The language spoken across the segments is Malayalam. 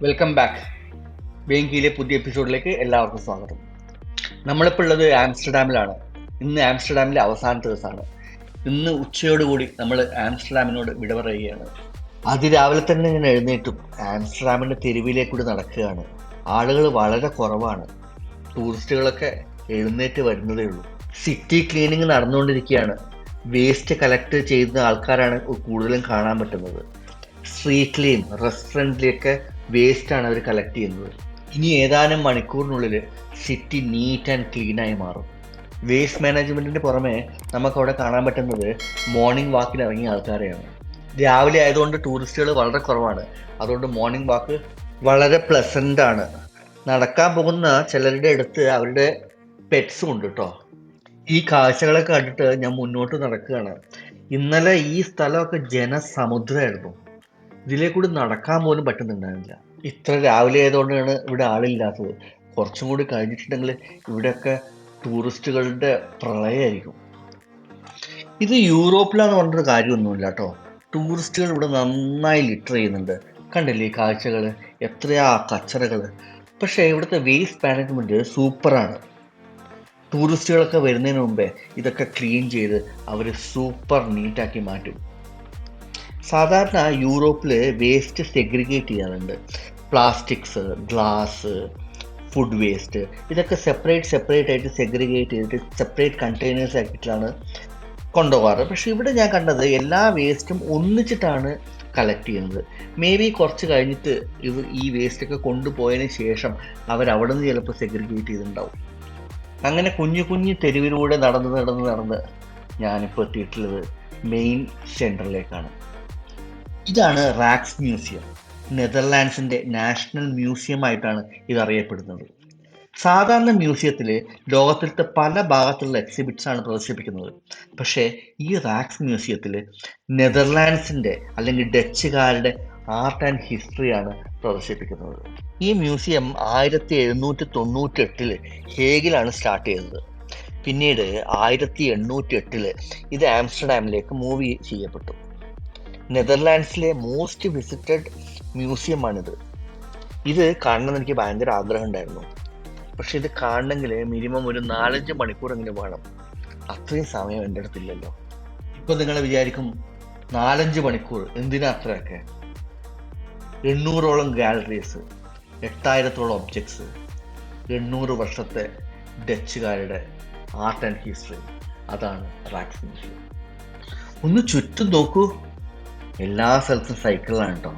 Welcome back. ബേങ്കിയിലെ പുതിയ എപ്പിസോഡിലേക്ക് എല്ലാവർക്കും സ്വാഗതം. നമ്മളിപ്പോൾ ഉള്ളത് ആംസ്റ്റർഡാമിലാണ്. ഇന്ന് ആംസ്റ്റർഡാമിലെ അവസാനത്തെ ദിവസമാണ്. ഇന്ന് ഉച്ചയോടുകൂടി നമ്മൾ ആംസ്റ്റർഡാമിനോട് വിട പറയുകയാണ്. അതിരാവിലെ തന്നെ ഞാൻ എഴുന്നേറ്റും ആംസ്റ്റർഡാമിൻ്റെ തെരുവിലേക്കൂടി നടക്കുകയാണ്. ആളുകൾ വളരെ കുറവാണ്. ടൂറിസ്റ്റുകളൊക്കെ എഴുന്നേറ്റ് വരുന്നതേ ഉള്ളൂ. സിറ്റി ക്ലീനിങ് നടന്നുകൊണ്ടിരിക്കുകയാണ്. വേസ്റ്റ് കളക്ട് ചെയ്യുന്ന ആൾക്കാരാണ് കൂടുതലും കാണാൻ പറ്റുന്നത്. സ്ട്രീറ്റിലെയും റെസ്റ്റോറൻറ്റിലെയൊക്കെ വേസ്റ്റാണ് അവർ കളക്ട് ചെയ്യുന്നത്. ഇനി ഏതാനും മണിക്കൂറിനുള്ളിൽ സിറ്റി നീറ്റ് ആൻഡ് ക്ലീനായി മാറും. വേസ്റ്റ് മാനേജ്മെൻറ്റിന് പുറമെ നമുക്കവിടെ കാണാൻ പറ്റുന്നത് മോർണിംഗ് വാക്കിന് ഇറങ്ങിയ ആൾക്കാരെയാണ്. രാവിലെ ആയതുകൊണ്ട് ടൂറിസ്റ്റുകൾ വളരെ കുറവാണ്. അതുകൊണ്ട് മോർണിംഗ് വാക്ക് വളരെ പ്ലസൻ്റ് ആണ്. നടക്കാൻ പോകുന്ന ചിലരുടെ അടുത്ത് അവരുടെ പെറ്റ്സും ഉണ്ട് കേട്ടോ. ഈ കാഴ്ചകളൊക്കെ കണ്ടിട്ട് ഞാൻ മുന്നോട്ട് നടക്കുകയാണ്. ഇന്നലെ ഈ സ്ഥലമൊക്കെ ജനസമുദ്രമായിരുന്നു. ഇതിലേക്കൂടി നടക്കാൻ പോലും പറ്റുന്നുണ്ടായിരുന്നില്ല. ഇത്ര രാവിലെ ആയതുകൊണ്ടാണ് ഇവിടെ ആളില്ലാത്തത്. കുറച്ചും കൂടി കഴിഞ്ഞിട്ടുണ്ടെങ്കിൽ ഇവിടെയൊക്കെ ടൂറിസ്റ്റുകളുടെ പ്രളയമായിരിക്കും. ഇത് യൂറോപ്പിലാന്ന് പറഞ്ഞൊരു കാര്യമൊന്നുമില്ല കേട്ടോ. ടൂറിസ്റ്റുകൾ ഇവിടെ നന്നായി ലിറ്റർ ചെയ്യുന്നുണ്ട്. കണ്ടില്ലേ ഈ കാഴ്ചകൾ, എത്രയാ കച്ചറകൾ. പക്ഷേ ഇവിടുത്തെ വേസ്റ്റ് മാനേജ്മെൻറ്റ് സൂപ്പറാണ്. ടൂറിസ്റ്റുകളൊക്കെ വരുന്നതിന് മുമ്പേ ഇതൊക്കെ ക്ലീൻ ചെയ്ത് അവർ സൂപ്പർ നീറ്റാക്കി മാറ്റും. സാധാരണ യൂറോപ്പിൽ വേസ്റ്റ് സെഗ്രിഗേറ്റ് ചെയ്യാറുണ്ട്. പ്ലാസ്റ്റിക്സ്, ഗ്ലാസ്, ഫുഡ് വേസ്റ്റ് ഇതൊക്കെ സെപ്പറേറ്റ് ആയിട്ട് സെഗ്രിഗേറ്റ് ചെയ്തിട്ട് സെപ്പറേറ്റ് കണ്ടെയ്നേഴ്സ് ആക്കിയിട്ടാണ് കൊണ്ടുപോകാറ്. പക്ഷേ ഇവിടെ ഞാൻ കണ്ടത് എല്ലാ വേസ്റ്റും ഒന്നിച്ചിട്ടാണ് കളക്ട് ചെയ്യുന്നത്. മേ ബി കുറച്ച് കഴിഞ്ഞിട്ട് ഈ വേസ്റ്റൊക്കെ കൊണ്ടുപോയതിന് ശേഷം അവരവിടെ നിന്ന് ചിലപ്പോൾ സെഗ്രിഗേറ്റ് ചെയ്തിട്ടുണ്ടാവും. അങ്ങനെ കുഞ്ഞു തെരുവിലൂടെ നടന്ന് ഞാനിപ്പോൾ എത്തിയിട്ടുള്ളത് മെയിൻ സെൻറ്ററിലേക്കാണ്. ഇതാണ് റാക്സ് മ്യൂസിയം. നെതർലാൻഡ്സിൻ്റെ നാഷണൽ മ്യൂസിയം ആയിട്ടാണ് ഇത് അറിയപ്പെടുന്നത്. സാധാരണ മ്യൂസിയത്തിൽ ലോകത്തിലത്തെ പല ഭാഗത്തുള്ള എക്സിബിറ്റ്സാണ് പ്രദർശിപ്പിക്കുന്നത്. പക്ഷേ ഈ റാക്സ് മ്യൂസിയത്തിൽ നെതർലാൻഡ്സിൻ്റെ അല്ലെങ്കിൽ ഡച്ചുകാരുടെ ആർട്ട് ആൻഡ് ഹിസ്റ്ററിയാണ് പ്രദർശിപ്പിക്കുന്നത്. ഈ മ്യൂസിയം 1798 ഹേഗിലാണ് സ്റ്റാർട്ട് ചെയ്തത്. പിന്നീട് 1808 ഇത് ആംസ്റ്റർഡാമിലേക്ക് മൂവ് ചെയ്യപ്പെട്ടു. നെതർലാൻഡ്സിലെ മോസ്റ്റ് വിസിറ്റഡ് മ്യൂസിയമാണിത്. ഇത് കാണണമെന്ന് എനിക്ക് ഭയങ്കര ആഗ്രഹം ഉണ്ടായിരുന്നു. പക്ഷെ ഇത് കാണണമെങ്കിൽ മിനിമം ഒരു 4-5 മണിക്കൂറെങ്കിലും വേണം. അത്രയും സമയം എൻ്റെ അടുത്തില്ലല്ലോ. ഇപ്പം നിങ്ങൾ വിചാരിക്കും 4-5 മണിക്കൂർ എന്തിനാ അത്രയൊക്കെ? 800ഓളം ഗാലറീസ്, 8000ഓളം ഒബ്ജക്ട്സ്, 800 വർഷത്തെ ഡച്ചുകാരുടെ ആർട്ട് ആൻഡ് ഹിസ്റ്ററി, അതാണ് റാക്സ് മ്യൂസിയം. ഒന്ന് ചുറ്റും നോക്കൂ. എല്ലാ സ്ഥലത്തും സൈക്കിളാണ് കേട്ടോ.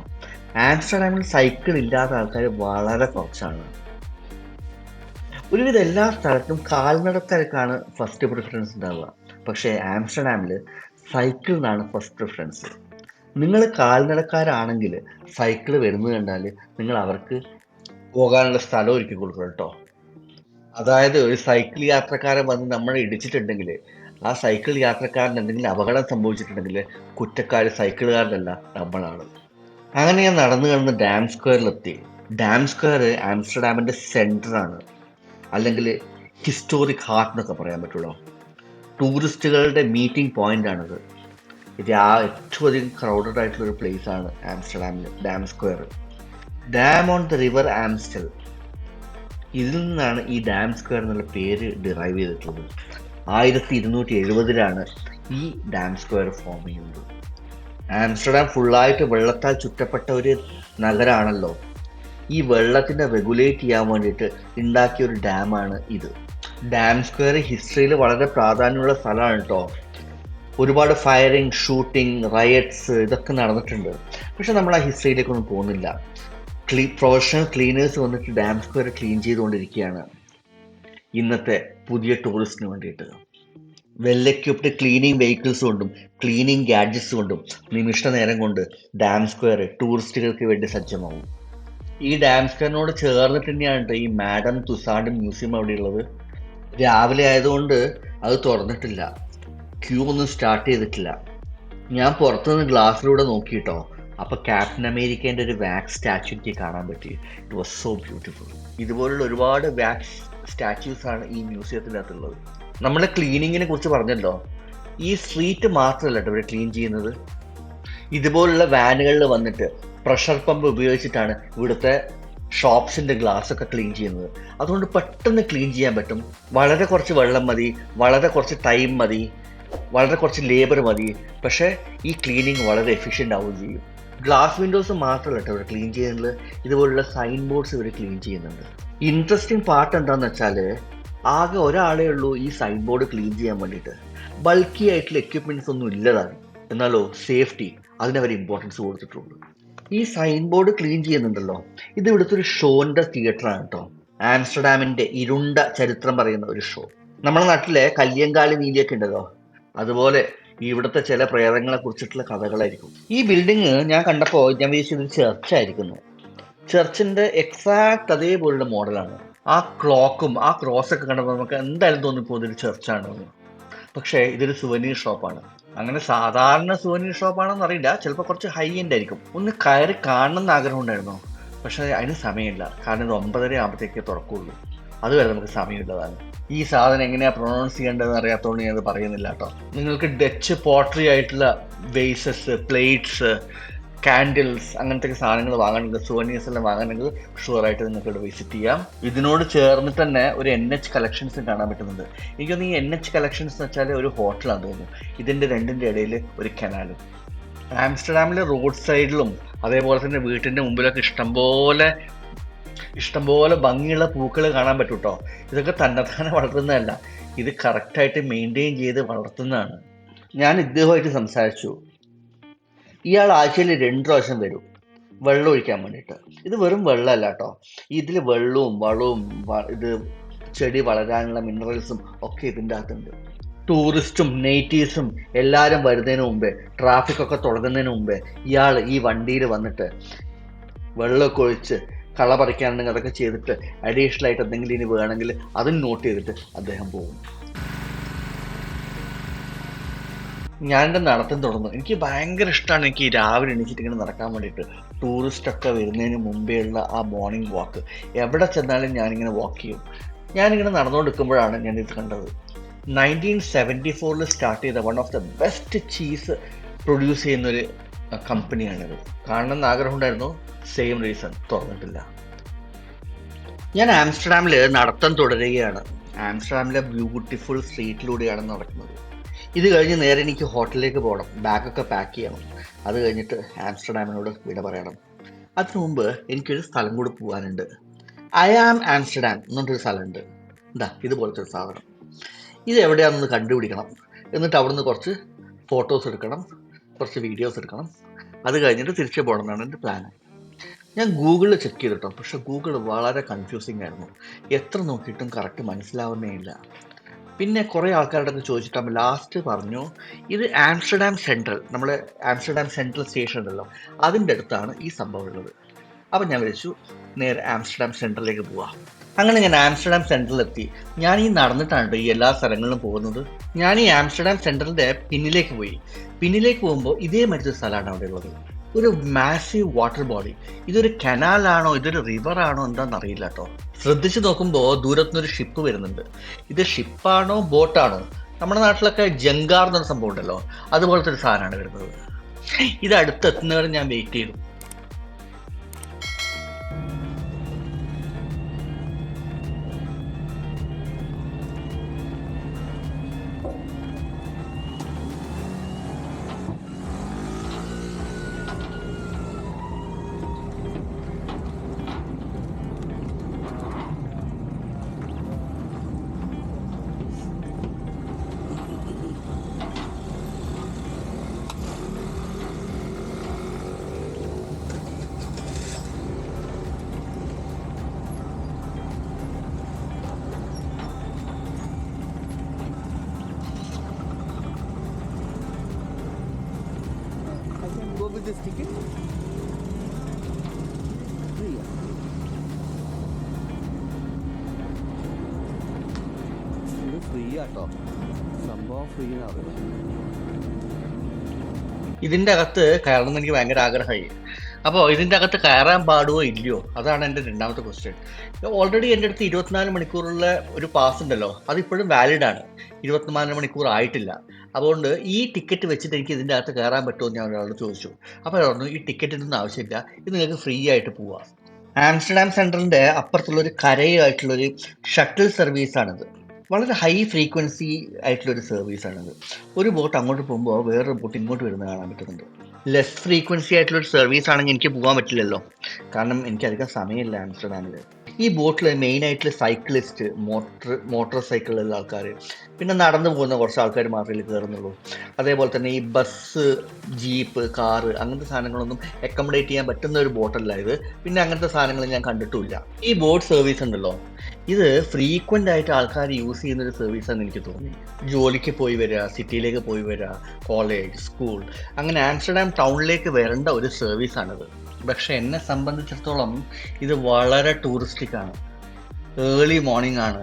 ആംസ്റ്റർഡാമിൽ സൈക്കിൾ ഇല്ലാത്ത ആൾക്കാർ വളരെ കുറച്ചാണ്. ഒരുവിധം എല്ലാ സ്ഥലത്തും കാൽനടക്കാർക്കാണ് ഫസ്റ്റ് പ്രിഫറൻസ് ഉണ്ടാവുക. പക്ഷേ ആംസ്റ്റർഡാമിൽ സൈക്കിളിനാണ് ഫസ്റ്റ് പ്രിഫറൻസ്. നിങ്ങൾ കാൽനടക്കാരാണെങ്കിൽ സൈക്കിൾ വരുന്നത് കണ്ടാൽ നിങ്ങൾ അവർക്ക് പോകാനുള്ള സ്ഥലം ഒരുക്കി കൊടുക്കണം കേട്ടോ. അതായത് ഒരു സൈക്കിൾ യാത്രക്കാരൻ വന്ന് നമ്മളെ ഇടിച്ചിട്ടുണ്ടെങ്കിൽ ആ സൈക്കിൾ യാത്രക്കാരന് എന്തെങ്കിലും അപകടം സംഭവിച്ചിട്ടുണ്ടെങ്കിൽ കുറ്റക്കാർ സൈക്കിളുകാരനല്ല, നമ്മളാണ്. അങ്ങനെ ഞാൻ നടന്നു ഡാം സ്ക്വയറിലെത്തി. ഡാം സ്ക്വയർ ആംസ്റ്റർഡാമിൻ്റെ സെൻറ്ററാണ്, അല്ലെങ്കിൽ ഹിസ്റ്റോറിക് ഹാർട്ട് എന്നൊക്കെ പറയാൻ പറ്റുള്ളൂ. ടൂറിസ്റ്റുകളുടെ മീറ്റിംഗ് പോയിൻ്റാണിത്. ഏറ്റവും അധികം ക്രൗഡഡ് ആയിട്ടുള്ളൊരു പ്ലേസാണ് ആംസ്റ്റർഡാമിൽ Dam Square. Dam on the river Amstel, ഇതിൽ നിന്നാണ് ഈ ഡാം സ്ക്വയർ എന്നുള്ള പേര് ഡിറൈവ് ചെയ്തിട്ടുള്ളത്. 1270 ഈ ഡാം സ്ക്വയർ ഫോം ചെയ്യുന്നത്. ആംസ്റ്റർഡാം ഫുള്ളായിട്ട് വെള്ളത്താൽ ചുറ്റപ്പെട്ട ഒരു നഗരമാണല്ലോ. ഈ വെള്ളത്തിനെ റെഗുലേറ്റ് ചെയ്യാൻ വേണ്ടിയിട്ട് ഉണ്ടാക്കിയ ഒരു ഡാമാണ് ഇത്. ഡാം സ്ക്വയർ ഹിസ്റ്ററിയിൽ വളരെ പ്രാധാന്യമുള്ള സ്ഥലമാണ് കേട്ടോ. ഒരുപാട് ഫയറിങ്, ഷൂട്ടിങ്, റയറ്റ്സ് ഇതൊക്കെ നടന്നിട്ടുണ്ട്. പക്ഷെ നമ്മൾ ആ ഹിസ്റ്ററിയിലേക്കൊന്നും പോകുന്നില്ല. പ്രൊഫഷണൽ ക്ലീനേഴ്സ് വന്നിട്ട് ഡാം സ്ക്വയർ ക്ലീൻ ചെയ്തുകൊണ്ടിരിക്കുകയാണ് ഇന്നത്തെ പുതിയ ടൂറിസ്റ്റിന് വേണ്ടിയിട്ട്. വെൽ എക്യുപ്ഡ് ക്ലീനിങ് വെഹിക്കിൾസ് കൊണ്ടും ക്ലീനിങ് ഗാഡ്ജറ്റ്സ് കൊണ്ടും നിമിഷ നേരം കൊണ്ട് ഡാം സ്ക്വയർ ടൂറിസ്റ്റുകൾക്ക് വേണ്ടി സജ്ജമാവും. ഈ ഡാം സ്ക്വയറിനോട് ചേർന്നിട്ട് തന്നെയാണ് ഈ മാഡം തുസാഡ് മ്യൂസിയം അവിടെയുള്ളത്. രാവിലെ ആയതുകൊണ്ട് അത് തുറന്നിട്ടില്ല, ക്യൂ ഒന്നും സ്റ്റാർട്ട് ചെയ്തിട്ടില്ല. ഞാൻ പുറത്തുനിന്ന് ഗ്ലാസ്സിലൂടെ നോക്കിയിട്ടോ, അപ്പോൾ ക്യാപ്റ്റൻ അമേരിക്കേൻ്റെ ഒരു വാക്സ് സ്റ്റാച്യു എനിക്ക് കാണാൻ പറ്റി. It was so beautiful. ഇതുപോലുള്ള ഒരുപാട് വാക്സ് സ്റ്റാച്യൂസാണ് ഈ മ്യൂസിയത്തിനകത്തുള്ളത്. നമ്മൾ ക്ലീനിങ്ങിനെ കുറിച്ച് പറഞ്ഞല്ലോ. ഈ സ്ട്രീറ്റ് മാത്രമല്ല കേട്ടോ ഇവിടെ ക്ലീൻ ചെയ്യുന്നത്. ഇതുപോലുള്ള വാനുകളിൽ വന്നിട്ട് പ്രഷർ പമ്പ് ഉപയോഗിച്ചിട്ടാണ് ഇവിടുത്തെ ഷോപ്സിൻ്റെ ഗ്ലാസ് ഒക്കെ ക്ലീൻ ചെയ്യുന്നത്. അതുകൊണ്ട് പെട്ടെന്ന് ക്ലീൻ ചെയ്യാൻ പറ്റും. വളരെ കുറച്ച് വെള്ളം മതി, വളരെ കുറച്ച് ടൈം മതി, വളരെ കുറച്ച് ലേബർ മതി. പക്ഷേ ഈ ക്ലീനിങ് വളരെ എഫിഷ്യൻ്റ് ആവുകയും ചെയ്യും. ഗ്ലാസ് വിൻഡോസ് മാത്രമല്ല കേട്ടോ ഇവർ ക്ലീൻ ചെയ്യുന്നത്, ഇതുപോലുള്ള സൈൻ ബോർഡ്സ് ഇവർ ക്ലീൻ ചെയ്യുന്നുണ്ട്. ഇൻട്രസ്റ്റിംഗ് പാർട്ട് എന്താണെന്ന് വെച്ചാൽ ആകെ ഒരാളേ ഉള്ളൂ ഈ സൈൻ ബോർഡ് ക്ലീൻ ചെയ്യാൻ വേണ്ടിയിട്ട്. ബൾക്കി ആയിട്ടുള്ള എക്യുപ്മെൻറ്റ്സ് ഒന്നും ഇല്ലതാണ്, എന്നാലോ സേഫ്റ്റി അതിനവർ ഇമ്പോർട്ടൻസ് കൊടുത്തിട്ടുള്ളൂ. ഈ സൈൻ ബോർഡ് ക്ലീൻ ചെയ്യുന്നുണ്ടല്ലോ, ഇത് ഇവിടുത്തെ ഒരു ഷോൻ്റെ തിയേറ്ററാണ് കേട്ടോ. ആംസ്റ്റർഡാമിൻ്റെ ഇരുണ്ട ചരിത്രം പറയുന്ന ഒരു ഷോ. നമ്മുടെ നാട്ടിലെ കല്യങ്കാളി നീലിയൊക്കെ ഉണ്ടല്ലോ, അതുപോലെ ഇവിടുത്തെ ചില പ്രേതങ്ങളെ കുറിച്ചിട്ടുള്ള കഥകളായിരിക്കും. ഈ ബിൽഡിങ് ഞാൻ കണ്ടപ്പോൾ ഞാൻ വിചാരിച്ചത് ചർച്ചായിരിക്കുന്നു. ചർച്ചിൻ്റെ എക്സാക്ട് അതേപോലുള്ള മോഡലാണ്. ആ ക്ലോക്കും ആ ക്രോസൊക്കെ കണ്ടപ്പോൾ നമുക്ക് എന്തായാലും തോന്നിപ്പോൾ ഇതൊരു ചർച്ചാണെന്ന്. പക്ഷേ ഇതൊരു സുവനീർ ഷോപ്പാണ്. അങ്ങനെ സാധാരണ സുവനീർ ഷോപ്പാണെന്ന് അറിയില്ല, ചിലപ്പോൾ കുറച്ച് ഹൈ എൻഡ് ആയിരിക്കും. ഒന്ന് കയറി കാണണമെന്ന് ആഗ്രഹം ഉണ്ടായിരുന്നു, പക്ഷേ അതിന് സമയമില്ല. കാരണം ഇത് 9:30 ആകുമ്പോഴത്തേക്കേ തുറക്കുള്ളൂ. അതുവരെ നമുക്ക് സമയമില്ലതാണ്. ഈ സാധനം എങ്ങനെയാണ് പ്രൊണൗൺസ് ചെയ്യേണ്ടതെന്ന് അറിയാത്തതുകൊണ്ട് ഞാനത് പറയുന്നില്ല കേട്ടോ. നിങ്ങൾക്ക് ഡച്ച് പോട്ടറി ആയിട്ടുള്ള വേസസ്, പ്ലേറ്റ്സ്, കാൻഡിൽസ് അങ്ങനത്തെ സാധനങ്ങൾ വാങ്ങണമെങ്കിൽ, സുവനീർസ് എല്ലാം വാങ്ങണമെങ്കിൽ ഷുവറായിട്ട് നിങ്ങൾക്ക് ഇവിടെ വിസിറ്റ് ചെയ്യാം. ഇതിനോട് ചേർന്നിട്ട് തന്നെ ഒരു NH കളക്ഷൻസ് കാണാൻ പറ്റുന്നുണ്ട്. എനിക്കൊന്ന് ഈ NH കളക്ഷൻസ് എന്ന് വെച്ചാൽ ഒരു ഹോട്ടലാണെന്ന് തോന്നുന്നു. ഇതിൻ്റെ രണ്ടിൻ്റെ ഇടയിൽ ഒരു കനാലും. ആംസ്റ്റർഡാമിലെ റോഡ് സൈഡിലും അതേപോലെ തന്നെ വീട്ടിൻ്റെ മുമ്പിലൊക്കെ ഇഷ്ടംപോലെ ഭംഗിയുള്ള പൂക്കൾ കാണാൻ പറ്റും കേട്ടോ. ഇതൊക്കെ തന്നെത്താനെ വളർത്തുന്നതല്ല, ഇത് കറക്റ്റായിട്ട് മെയിൻറ്റെയിൻ ചെയ്ത് വളർത്തുന്നതാണ്. ഞാൻ ഇദ്ദേഹമായിട്ട് സംസാരിച്ചു. ഇയാൾ ആഴ്ചയിൽ 2 പ്രാവശ്യം വരും വെള്ളം ഒഴിക്കാൻ വേണ്ടിയിട്ട്. ഇത് വെറും വെള്ളമല്ല കേട്ടോ, ഇതിൽ വെള്ളവും വളവും ഇത് ചെടി വളരാനുള്ള മിനറൽസും ഒക്കെ ഇതിൻ്റെ അകത്തുണ്ട്. ടൂറിസ്റ്റും നേറ്റീവ്സും എല്ലാവരും വരുന്നതിന് മുമ്പേ, ട്രാഫിക്കൊക്കെ തുടങ്ങുന്നതിന് മുമ്പേ ഇയാൾ ഈ വണ്ടിയിൽ വന്നിട്ട് വെള്ളമൊക്കെ ഒഴിച്ച് കള പറിക്കാനുണ്ടെങ്കിൽ അതൊക്കെ ചെയ്തിട്ട് അഡീഷണൽ ആയിട്ട് എന്തെങ്കിലും ഇനി വേണമെങ്കിൽ അതും നോട്ട് ചെയ്തിട്ട് അദ്ദേഹം പോകും. ഞാനെൻ്റെ നടത്തം തുടർന്നു. എനിക്ക് ഭയങ്കര ഇഷ്ടമാണ് എനിക്ക് രാവിലെ എണീച്ചിട്ട് ഇങ്ങനെ നടക്കാൻ വേണ്ടിയിട്ട്. ടൂറിസ്റ്റൊക്കെ വരുന്നതിന് മുമ്പേ ഉള്ള ആ മോർണിംഗ് വാക്ക്. എവിടെ ചെന്നാലും ഞാനിങ്ങനെ വാക്ക് ചെയ്യും. ഞാനിങ്ങനെ നടന്നുകൊണ്ടിരിക്കുമ്പോഴാണ് ഞാനിത് കണ്ടത്. 1974 സ്റ്റാർട്ട് ചെയ്ത one of the best cheese produce ചെയ്യുന്നൊരു കമ്പനിയാണിത്. കാണണമെന്ന് ആഗ്രഹമുണ്ടായിരുന്നു, സെയിം റീസൺ തുറന്നിട്ടില്ല. ഞാൻ ആംസ്റ്റർഡാമിൽ നടത്തം തുടരുകയാണ്. ആംസ്റ്റർഡാമിലെ ബ്യൂട്ടിഫുൾ സ്ട്രീറ്റിലൂടെയാണ് നടക്കുന്നത്. ഇത് കഴിഞ്ഞ് നേരെ എനിക്ക് ഹോട്ടലിലേക്ക് പോകണം, ബാഗൊക്കെ പാക്ക് ചെയ്യണം. അത് കഴിഞ്ഞിട്ട് ആംസ്റ്റർഡാമിനോട് വിട പറയണം. അതിനു മുമ്പ് എനിക്കൊരു സ്ഥലം കൂടി പോകാനുണ്ട്. ഐ ആം ആംസ്റ്റർഡാം എന്നൊരു സ്ഥലമുണ്ട്. എന്താ ഇതുപോലത്തെ ഒരു സാധനം. ഇത് എവിടെയാണെന്ന് കണ്ടുപിടിക്കണം. എന്നിട്ട് അവിടുന്ന് കുറച്ച് ഫോട്ടോസ് എടുക്കണം, കുറച്ച് വീഡിയോസ് എടുക്കണം. അത് കഴിഞ്ഞിട്ട് തിരിച്ചു പോകണം എന്നാണ് എൻ്റെ പ്ലാൻ. ഞാൻ ഗൂഗിളിൽ ചെക്ക് ചെയ്തിട്ടോ, പക്ഷേ ഗൂഗിൾ വളരെ കൺഫ്യൂസിങ് ആയിരുന്നു. എത്ര നോക്കിയിട്ടും കറക്റ്റ് മനസ്സിലാവുന്നേ ഇല്ല. പിന്നെ കുറേ ആൾക്കാരുടെ അടുത്ത് ചോദിച്ചിട്ടാകുമ്പോൾ ലാസ്റ്റ് പറഞ്ഞു ഇത് ആംസ്റ്റർഡാം സെൻട്രൽ, നമ്മൾ ആംസ്റ്റർഡാം സെൻട്രൽ സ്റ്റേഷൻ ഉണ്ടല്ലോ അതിൻ്റെ അടുത്താണ് ഈ സംഭവം ഉള്ളത്. അപ്പം ഞാൻ വിളിച്ചു നേരെ ആംസ്റ്റർഡാം സെൻട്രലിലേക്ക് പോവാം. അങ്ങനെ ഞാൻ ആംസ്റ്റർഡാം സെൻട്രലിലെത്തി. ഞാൻ ഈ നടന്നിട്ടാണ് ഈ എല്ലാ സ്ഥലങ്ങളിലും പോകുന്നത്. ഞാൻ ഈ ആംസ്റ്റർഡാം സെൻട്രലിൻ്റെ പിന്നിലേക്ക് പോയി. പിന്നിലേക്ക് പോകുമ്പോൾ ഇതേ മറ്റൊരു സ്ഥലമാണ് അവിടെ ഉള്ളത്. ഒരു മാസീവ് വാട്ടർ ബോഡി. ഇതൊരു കനാലാണോ ഇതൊരു റിവറാണോ എന്താണെന്ന് അറിയില്ല കേട്ടോ. ശ്രദ്ധിച്ച് നോക്കുമ്പോൾ ദൂരത്തുനിന്നൊരു ഷിപ്പ് വരുന്നുണ്ട്. ഇത് ഷിപ്പാണോ ബോട്ടാണോ? നമ്മുടെ നാട്ടിലൊക്കെ ജങ്കാർ എന്നൊരു സംഭവം ഉണ്ടല്ലോ, അതുപോലത്തെ ഒരു സാധനമാണ് വരുന്നത്. ഇത് അടുത്തെത്തുന്നവരെ ഞാൻ വെയിറ്റ് ചെയ്തു. With this ticket? Free. ഇത് ഫ്രീ ആട്ടോ, സംഭവം ഫ്രീ ആണ്. ഇതിൻ്റെ അകത്ത് കയറണമെന്ന് എനിക്ക് ഭയങ്കര ആഗ്രഹമായി. അപ്പോൾ ഇതിൻ്റെ അകത്ത് കയറാൻ പാടുമോ ഇല്ലയോ, അതാണ് എൻ്റെ രണ്ടാമത്തെ ക്വസ്റ്റ്യൻ. ഓൾറെഡി എൻ്റെ അടുത്ത് 24 മണിക്കൂറുള്ള ഒരു പാസ് ഉണ്ടല്ലോ, അതിപ്പോഴും വാലിഡ് ആണ്. 24 മണിക്കൂർ ആയിട്ടില്ല. അതുകൊണ്ട് ഈ ടിക്കറ്റ് വെച്ചിട്ട് എനിക്ക് ഇതിൻ്റെ അകത്ത് കയറാൻ പറ്റുമോ എന്ന് ഞാൻ ഒരാളോട് ചോദിച്ചു. അപ്പോൾ പറഞ്ഞു ഈ ടിക്കറ്റിനൊന്നും ആവശ്യമില്ല, ഇത് നിങ്ങൾക്ക് ഫ്രീ ആയിട്ട് പോവാം. ആംസ്റ്റർഡാം സെൻട്രലിൻ്റെ അപ്പുറത്തുള്ളൊരു കരയായിട്ടുള്ളൊരു ഷട്ടിൽ സർവീസാണിത്. വളരെ ഹൈ ഫ്രീക്വൻസി ആയിട്ടുള്ളൊരു സർവീസാണിത്. ഒരു ബോട്ട് അങ്ങോട്ട് പോകുമ്പോൾ വേറൊരു ബോട്ട് ഇങ്ങോട്ട് വരുന്നത് കാണാൻ പറ്റുന്നുണ്ട്. ലെസ് ഫ്രീക്വൻസി ആയിട്ടുള്ളൊരു സർവീസ് ആണെങ്കിൽ എനിക്ക് പോകാൻ പറ്റില്ലല്ലോ, കാരണം എനിക്കധികം സമയമില്ല ആംസ്റ്റർഡാമിൽ. ഈ ബോട്ടിൽ മെയിനായിട്ടുള്ള സൈക്കിളിസ്റ്റ്, മോട്ടോർ സൈക്കിളിലുള്ള ആൾക്കാർ, പിന്നെ നടന്നു പോകുന്ന കുറച്ച് ആൾക്കാർ മാത്രമേ കയറുന്നുള്ളൂ. അതേപോലെ തന്നെ ഈ ബസ്, ജീപ്പ്, കാറ് അങ്ങനത്തെ സാധനങ്ങളൊന്നും അക്കോമഡേറ്റ് ചെയ്യാൻ പറ്റുന്ന ഒരു ബോട്ടല്ല ഇത്. പിന്നെ അങ്ങനത്തെ സാധനങ്ങൾ ഞാൻ കണ്ടിട്ടുമില്ല. ഈ ബോട്ട് സർവീസ് ഉണ്ടല്ലോ, ഇത് ഫ്രീക്വൻ്റ് ആയിട്ട് ആൾക്കാർ യൂസ് ചെയ്യുന്നൊരു സർവീസാണെന്ന് എനിക്ക് തോന്നി. ജോലിക്ക് പോയി വരിക, സിറ്റിയിലേക്ക് പോയി വരിക, കോളേജ്, സ്കൂൾ, അങ്ങനെ ആംസ്റ്റർഡാം ടൗണിലേക്ക് വരേണ്ട ഒരു സർവീസാണിത്. പക്ഷെ എന്നെ സംബന്ധിച്ചിടത്തോളം ഇത് വളരെ ടൂറിസ്റ്റിക് ആണ്. ഏർലി മോർണിംഗ് ആണ്,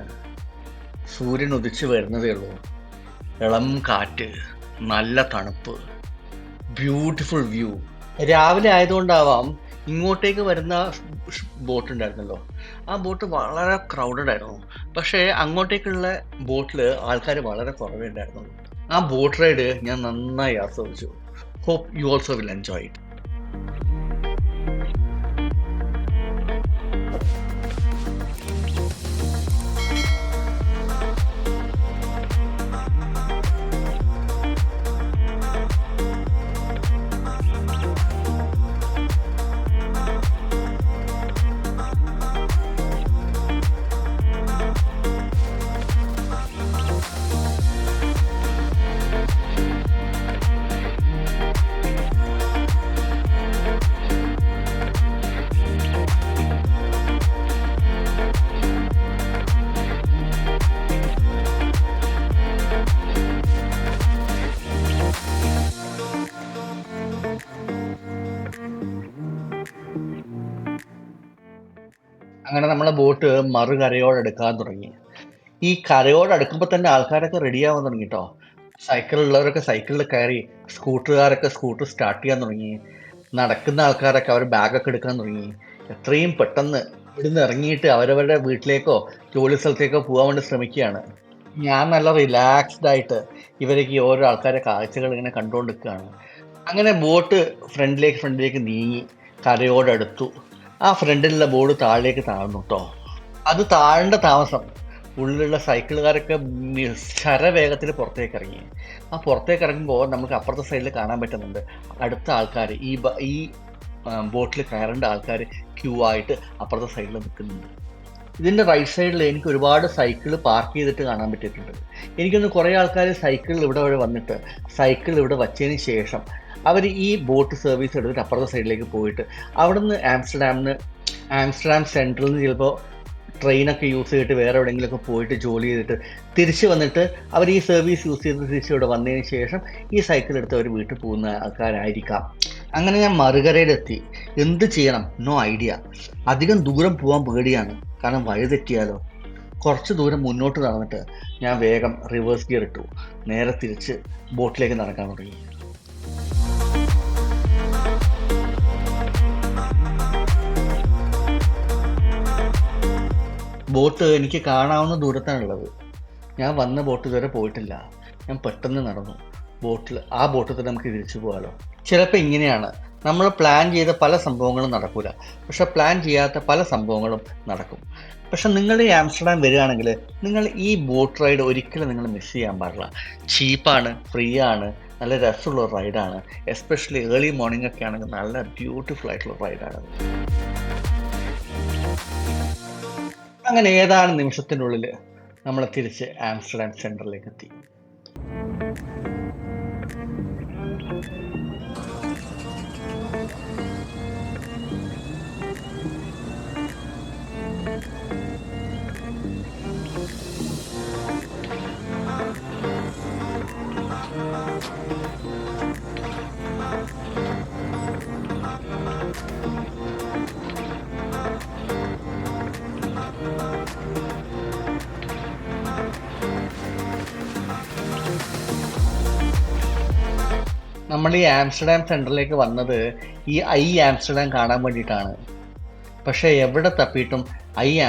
സൂര്യൻ ഉദിച്ച് വരുന്നതേ ഉള്ളൂ, ഇളം കാറ്റ്, നല്ല തണുപ്പ്, ബ്യൂട്ടിഫുൾ വ്യൂ. രാവിലെ ആയതുകൊണ്ടാവാം ഇങ്ങോട്ടേക്ക് വരുന്ന ബോട്ട് ഉണ്ടായിരുന്നല്ലോ, ആ ബോട്ട് വളരെ ക്രൗഡഡ് ആയിരുന്നു. പക്ഷേ അങ്ങോട്ടേക്കുള്ള ബോട്ടിൽ ആൾക്കാർ വളരെ കുറവേ ഉണ്ടായിരുന്നുള്ളൂ. ആ ബോട്ട് റൈഡ് ഞാൻ നന്നായി ആസ്വദിച്ചു. Hope you also will enjoy it. അങ്ങനെ നമ്മളെ ബോട്ട് മറുകരയോടടുക്കാൻ തുടങ്ങി. ഈ കരയോടടുക്കുമ്പോൾ തന്നെ ആൾക്കാരൊക്കെ റെഡിയാവാൻ തുടങ്ങി കേട്ടോ. സൈക്കിളുള്ളവരൊക്കെ സൈക്കിളിൽ കയറി, സ്കൂട്ടറുകാരൊക്കെ സ്കൂട്ടർ സ്റ്റാർട്ട് ചെയ്യാൻ തുടങ്ങി, നടക്കുന്ന ആൾക്കാരൊക്കെ അവർ ബാഗൊക്കെ എടുക്കാൻ തുടങ്ങി. എത്രയും പെട്ടെന്ന് ഇവിടുന്ന് ഇറങ്ങിയിട്ട് അവരവരുടെ വീട്ടിലേക്കോ ജോലി സ്ഥലത്തേക്കോ പോകാൻ വേണ്ടി ശ്രമിക്കുകയാണ്. ഞാൻ നല്ല റിലാക്സ്ഡ് ആയിട്ട് ഇവരേക്ക് ഓരോ ആൾക്കാരെ കാഴ്ചകൾ ഇങ്ങനെ കണ്ടുകൊണ്ടിരിക്കുകയാണ്. അങ്ങനെ ബോട്ട് ഫ്രണ്ടിലേക്ക് നീങ്ങി കരയോടടുത്തു. ആ ഫ്രണ്ടിലുള്ള ബോർഡ് താഴേക്ക് താഴ്ന്നു കേട്ടോ. അത് താഴേണ്ട താമസം ഉള്ളിലുള്ള സൈക്കിളുകാരൊക്കെ ശരവേഗത്തിൽ പുറത്തേക്ക് ഇറങ്ങി. ആ പുറത്തേക്ക് ഇറങ്ങുമ്പോൾ നമുക്ക് അപ്പുറത്തെ സൈഡിൽ കാണാൻ പറ്റുന്നുണ്ട് അടുത്ത ആൾക്കാർ, ഈ ബോട്ടിൽ കയറേണ്ട ആൾക്കാർ ക്യൂ ആയിട്ട് അപ്പുറത്തെ സൈഡിൽ നിൽക്കുന്നുണ്ട്. ഇതിൻ്റെ റൈറ്റ് സൈഡിൽ എനിക്ക് ഒരുപാട് സൈക്കിൾ പാർക്ക് ചെയ്തിട്ട് കാണാൻ പറ്റിയിട്ടുണ്ട്. എനിക്കൊന്ന് കുറേ ആൾക്കാർ സൈക്കിൾ ഇവിടെ വന്നിട്ട് സൈക്കിൾ ഇവിടെ വച്ചതിന് ശേഷം അവർ ഈ ബോട്ട് സർവീസ് എടുത്തിട്ട് അപ്പുറത്തെ സൈഡിലേക്ക് പോയിട്ട് അവിടുന്ന് ആംസ്റ്റർഡാം സെൻട്രലിൽ നിന്ന് ചിലപ്പോൾ ട്രെയിനൊക്കെ യൂസ് ചെയ്തിട്ട് വേറെ എവിടെയെങ്കിലുമൊക്കെ പോയിട്ട് ജോലി ചെയ്തിട്ട് തിരിച്ച് വന്നിട്ട് അവർ ഈ സർവീസ് യൂസ് ചെയ്ത് തിരിച്ച് ഇവിടെ വന്നതിന് ശേഷം ഈ സൈക്കിൾ എടുത്ത് അവർ വീട്ടിൽ പോകുന്ന ആൾക്കാരായിരിക്കാം. അങ്ങനെ ഞാൻ മറുകരയിലെത്തി. എന്ത് ചെയ്യണം, നോ ഐഡിയ. അധികം ദൂരം പോകാൻ പേടിയാണ്, കാരണം വഴി തെറ്റിയാലോ. കുറച്ച് ദൂരം മുന്നോട്ട് നടന്നിട്ട് ഞാൻ വേഗം റിവേഴ്സ് ഗിയർ ഇട്ടു, നേരെ തിരിച്ച് ബോട്ടിലേക്ക് നടക്കാൻ തുടങ്ങി. ബോട്ട് എനിക്ക് കാണാവുന്ന ദൂരത്താണുള്ളത്. ഞാൻ വന്ന ബോട്ട് ഇതുവരെ പോയിട്ടില്ല. ഞാൻ പെട്ടെന്ന് നടന്നു. ആ ബോട്ടിൽ തന്നെ നമുക്ക് തിരിച്ചു പോകാമല്ലോ. ചിലപ്പോൾ ഇങ്ങനെയാണ്, നമ്മൾ പ്ലാൻ ചെയ്ത പല സംഭവങ്ങളും നടക്കില്ല, പക്ഷെ പ്ലാൻ ചെയ്യാത്ത പല സംഭവങ്ങളും നടക്കും. പക്ഷെ നിങ്ങൾ ഈ ആംസ്റ്റർഡാം വരികയാണെങ്കിൽ നിങ്ങൾ ഈ ബോട്ട് റൈഡ് ഒരിക്കലും നിങ്ങൾ മിസ് ചെയ്യാൻ പാടില്ല. ചീപ്പാണ്, ഫ്രീ ആണ്, നല്ല രസമുള്ള ഒരു റൈഡാണ്. എസ്പെഷ്യലി ഏർലി മോർണിംഗ് ഒക്കെ ആണെങ്കിൽ നല്ല ബ്യൂട്ടിഫുൾ ആയിട്ടുള്ള റൈഡാണ്. അങ്ങനെ ഏതാനും നിമിഷത്തിനുള്ളിൽ നമ്മൾ തിരിച്ച് ആംസ്റ്റർഡാം സെൻട്രലിലേക്ക് എത്തി. നമ്മൾ ഈ ആംസ്റ്റർഡാം സെൻറ്ററിലേക്ക് വന്നത് ഈ ആംസ്റ്റർഡാം കാണാൻ വേണ്ടിയിട്ടാണ്. പക്ഷേ എവിടെ തപ്പിയിട്ടും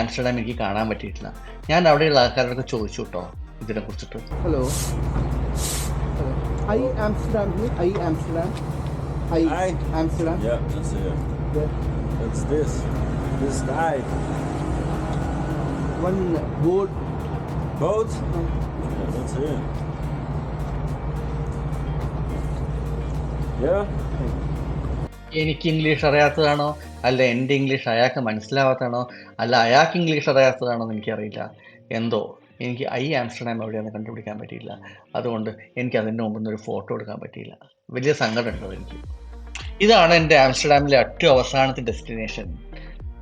ആംസ്റ്റർഡാം എനിക്ക് കാണാൻ പറ്റിയിട്ടില്ല. ഞാൻ അവിടെയുള്ള ആൾക്കാരോടൊക്കെ ചോദിച്ചു കേട്ടോ ഇതിനെ കുറിച്ചിട്ട്. Hello. Hello. Amsterdam. Amsterdam. Hi. Amsterdam. Yeah, that's it. Yeah. What's this? This guy. One boat. Boat? Yeah, that's it. Yeah? എനിക്ക് ഇംഗ്ലീഷ് അറിയാത്തതാണോ, അല്ല എൻ്റെ ഇംഗ്ലീഷ് അയാൾക്ക് മനസ്സിലാവാത്തതാണോ, അല്ല അയാൾക്ക് ഇംഗ്ലീഷ് അറിയാത്തതാണോ എന്ന് എനിക്കറിയില്ല. എന്തോ എനിക്ക് ആംസ്റ്റർഡാം എവിടെയാണെന്ന് കണ്ടുപിടിക്കാൻ പറ്റിയില്ല. അതുകൊണ്ട് എനിക്ക് അതിൻ്റെ മുമ്പിൽ ഒരു ഫോട്ടോ എടുക്കാൻ പറ്റിയില്ല. വലിയ സങ്കടമുണ്ടോ എനിക്ക്. ഇതാണ് എൻ്റെ ആംസ്റ്റർഡാമിലെ ഏറ്റവും അവസാനത്തെ ഡെസ്റ്റിനേഷൻ,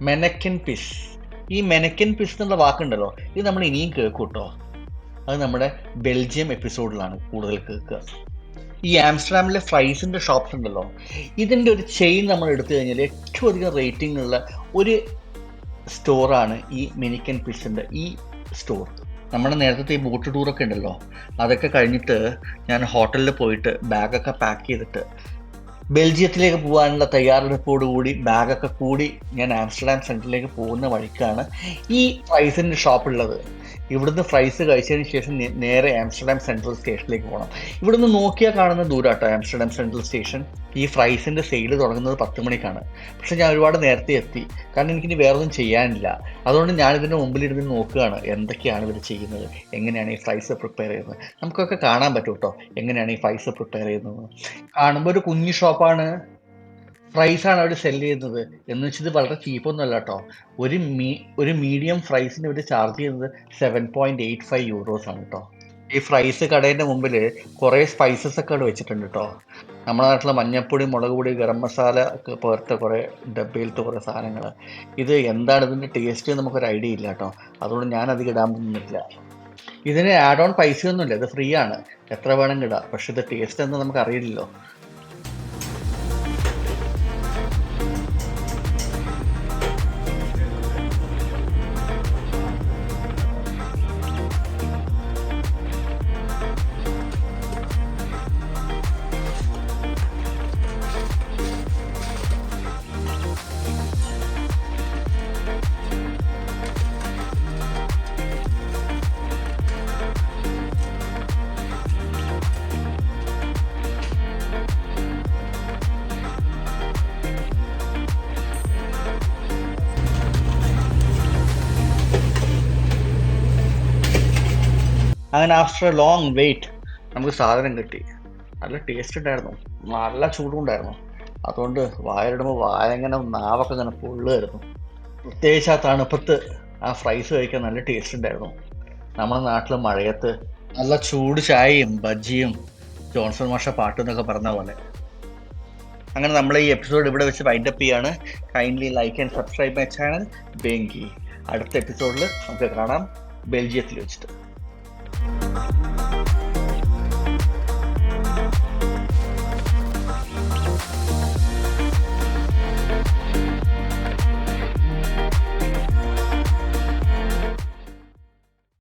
മെനക്കൻ പിസ്. ഈ മെനക്കൻ പിസ് എന്നുള്ള വാക്കുണ്ടല്ലോ, ഇത് നമ്മൾ ഇനിയും കേൾക്കും കേട്ടോ. അത് നമ്മുടെ ബെൽജിയം എപ്പിസോഡിലാണ് കൂടുതൽ കേൾക്കുക. ഈ ആംസ്റ്റർഡാമിലെ ഫ്രൈസിൻ്റെ ഷോപ്സ് ഉണ്ടല്ലോ, ഇതിൻ്റെ ഒരു ചെയിൻ നമ്മൾ എടുത്തു കഴിഞ്ഞാൽ ഏറ്റവും അധികം റേറ്റിംഗ് ഉള്ള ഒരു സ്റ്റോറാണ് ഈ മെനിക്കൻ പിസിൻ്റെ ഈ സ്റ്റോർ. നമ്മുടെ നേരത്തെ ഈ ബോട്ട് ടൂറൊക്കെ ഉണ്ടല്ലോ, അതൊക്കെ കഴിഞ്ഞിട്ട് ഞാൻ ഹോട്ടലിൽ പോയിട്ട് ബാഗൊക്കെ പാക്ക് ചെയ്തിട്ട് ബെൽജിയത്തിലേക്ക് പോകാനുള്ള തയ്യാറെടുപ്പോടുകൂടി ബാഗൊക്കെ കൂടി ഞാൻ ആംസ്റ്റർഡാം സെൻറ്ററിലേക്ക് പോകുന്ന വഴിക്കാണ് ഈ ഫ്രൈസിൻ്റെ ഷോപ്പുള്ളത്. ഇവിടുന്ന് ഫ്രൈസ് കഴിച്ചതിന് ശേഷം നേരെ ആംസ്റ്റർഡാം സെൻട്രൽ സ്റ്റേഷനിലേക്ക് പോകണം. ഇവിടുന്ന് നോക്കിയാൽ കാണുന്ന ദൂരാട്ടോ ആംസ്റ്റർഡാം സെൻട്രൽ സ്റ്റേഷൻ. ഈ ഫ്രൈസിൻ്റെ സെയിൽ തുടങ്ങുന്നത് 10 മണിക്കാണ്. പക്ഷേ ഞാൻ ഒരുപാട് നേരത്തെ എത്തി, കാരണം എനിക്കിനി വേറൊന്നും ചെയ്യാനില്ല. അതുകൊണ്ട് ഞാനിതിൻ്റെ മുമ്പിലിരുന്ന് നോക്കുകയാണ് എന്തൊക്കെയാണ് ഇവർ ചെയ്യുന്നത്, എങ്ങനെയാണ് ഈ ഫ്രൈസ് പ്രിപ്പയർ ചെയ്യുന്നത്. നമുക്കൊക്കെ കാണാൻ പറ്റും കേട്ടോ എങ്ങനെയാണ് ഈ ഫ്രൈസ് പ്രിപ്പയർ ചെയ്യുന്നത്. കാണുമ്പോൾ ഒരു കുഞ്ഞു ഷോപ്പാണ്, ഫ്രൈസാണ് അവർ സെല് ചെയ്യുന്നത്. എന്ന് വെച്ചത് വളരെ ചീപ്പൊന്നുമല്ല കേട്ടോ. ഒരു മീഡിയം ഫ്രൈസിന് ഇവർ ചാർജ് ചെയ്യുന്നത് 7.85 യൂറോസ് ആണ് കേട്ടോ. ഈ ഫ്രൈസ് കടേൻ്റെ മുമ്പിൽ കുറേ സ്പൈസസ് ഒക്കെ അവിടെ വെച്ചിട്ടുണ്ട് കേട്ടോ. നമ്മുടെ നാട്ടിലെ മഞ്ഞപ്പൊടി, മുളക് പൊടി, ഗരം മസാല ഒക്കെ പോലത്തെ കുറേ ഡബ്ബയിലത്തെ കുറേ സാധനങ്ങൾ. ഇത് എന്താണ് ഇതിൻ്റെ ടേസ്റ്റ് നമുക്കൊരു ഐഡിയ ഇല്ല കേട്ടോ. അതുകൊണ്ട് ഞാൻ അധികം ഇടാൻ നിന്നിട്ടില്ല. ഇതിന് ആഡ് ഓൺ പൈസയൊന്നുമില്ല, ഇത് ഫ്രീ ആണ്, എത്ര വേണമെങ്കിൽ ഇടാം. പക്ഷെ ഇത് ടേസ്റ്റ് എന്ന് നമുക്ക് അറിയില്ലല്ലോ. അങ്ങനെ ആഫ്റ്റർ എ ലോങ് വെയിറ്റ് നമുക്ക് സാധനം കിട്ടി. നല്ല ടേസ്റ്റ് ഉണ്ടായിരുന്നു, നല്ല ചൂടും ഉണ്ടായിരുന്നു. അതുകൊണ്ട് വായലിടുമ്പോൾ വായങ്ങനെ നാവൊക്കെ ഇങ്ങനെ പൊള്ളുമായിരുന്നു. പ്രത്യേകിച്ച് ആ തണുപ്പത്ത് ആ ഫ്രൈസ് കഴിക്കാൻ നല്ല ടേസ്റ്റ് ഉണ്ടായിരുന്നു. നമ്മുടെ നാട്ടിലെ മഴയത്ത് നല്ല ചൂട് ചായയും ബജ്ജിയും ജോൺസൺ മാഷ പാട്ടും എന്നൊക്കെ പറഞ്ഞ പോലെ. അങ്ങനെ നമ്മൾ ഈ എപ്പിസോഡ് ഇവിടെ വെച്ച് വൈൻഡപ്പ് ചെയ്യാണ്. Kindly like and subscribe my channel ബെങ്കി. അടുത്ത എപ്പിസോഡിൽ നമുക്ക് കാണാം ബെൽജിയത്തിൽ വെച്ചിട്ട്.